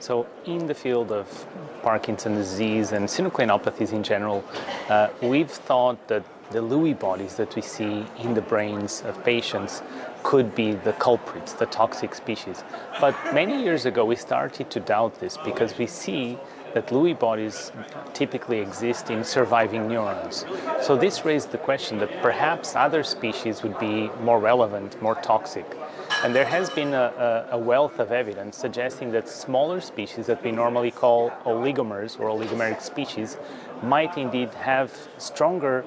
So in the field of Parkinson's disease and synucleinopathies in general, we've thought that the Lewy bodies that we see in the brains of patients could be the culprits, the toxic species. But many years ago we started to doubt this because we see that Lewy bodies typically exist in surviving neurons. So this raised the question that perhaps other species would be more relevant, more toxic. And there has been a wealth of evidence suggesting that smaller species that we normally call oligomers or oligomeric species might indeed have stronger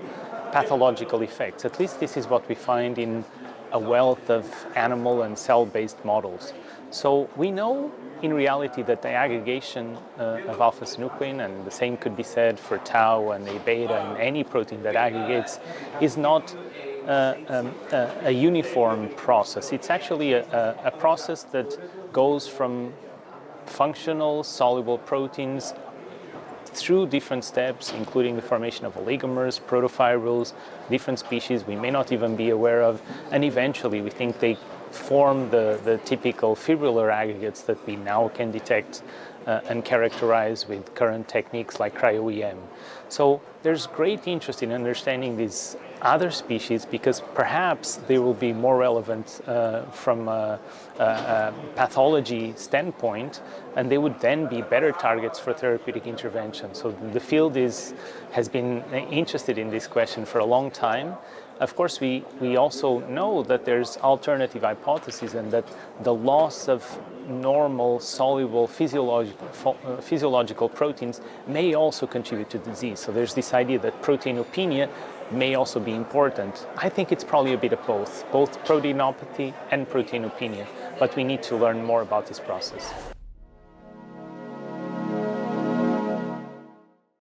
pathological effects. At least this is what we find in a wealth of animal and cell-based models. So we know in reality that the aggregation of alpha-synuclein, and the same could be said for tau and A-beta and any protein that aggregates, is not a uniform process. It's actually a process that goes from functional soluble proteins through different steps, including the formation of oligomers, protofibrils, different species we may not even be aware of, and eventually we think they form the typical fibrillar aggregates that we now can detect and characterize with current techniques like cryo-EM. So there's great interest in understanding these other species because perhaps they will be more relevant from a pathology standpoint, and they would then be better targets for therapeutic intervention. So the field has been interested in this question for a long time. Of course, we also know that there's alternative hypotheses and that the loss of normal soluble physiological proteins may also contribute to disease. So there's this idea that proteinopenia may also be important. I think it's probably a bit of both proteinopathy and proteinopenia, but we need to learn more about this process.